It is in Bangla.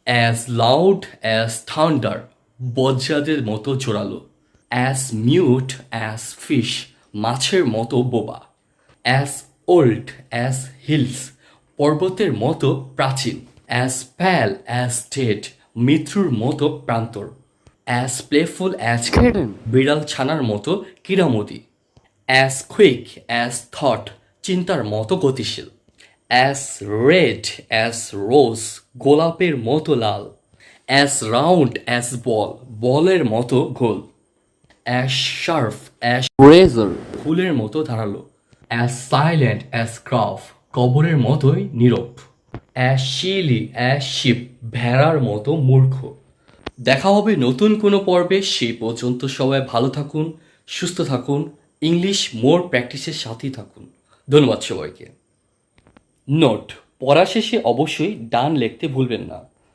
অ্যাজ লাউড অ্যাজ থান্ডার, বজ্রাদের মতো জোরালো। অ্যাজ মিউট অ্যাজ ফিশ, মাছের মতো বোবা। অ্যাজ ওল্ড অ্যাজ হিলস, পর্বতের মতো প্রাচীন। অ্যাজ প্যাল অ্যাজ ডেড, মৃত্যুর মতো প্রান্তর। অ্যাজ প্লেফুল অ্যাজ কিটেন, বিড়াল ছানার মতো কিরামতি। অ্যাজ কুইক অ্যাজ থট, চিন্তার মতো গতিশীল। অ্যাজ রেড অ্যাজ রোজ, গোলাপের মতো লাল। অ্যাজ রাউন্ড অ্যাজ বল, বলের মতো গোল। অ্যাজ শার্প অ্যাজ রেজর, ফুলের মতো ধারালো। অ্যাজ সাইলেন্ট অ্যাজ গ্রাফ, কবরের মতোই নীরব। অ্যাজ শিলি অ্যাজ শিপ, ভেড়ার মতো মূর্খ। দেখা হবে নতুন কোনো পর্বে, সেই পর্যন্ত সবাই ভালো থাকুন, সুস্থ থাকুন, ইংলিশ মোর প্র্যাকটিসের সাথেই থাকুন। ধন্যবাদ সবাইকে। নোট: পড়া শেষে অবশ্যই ডান লিখতে ভুলবেন না।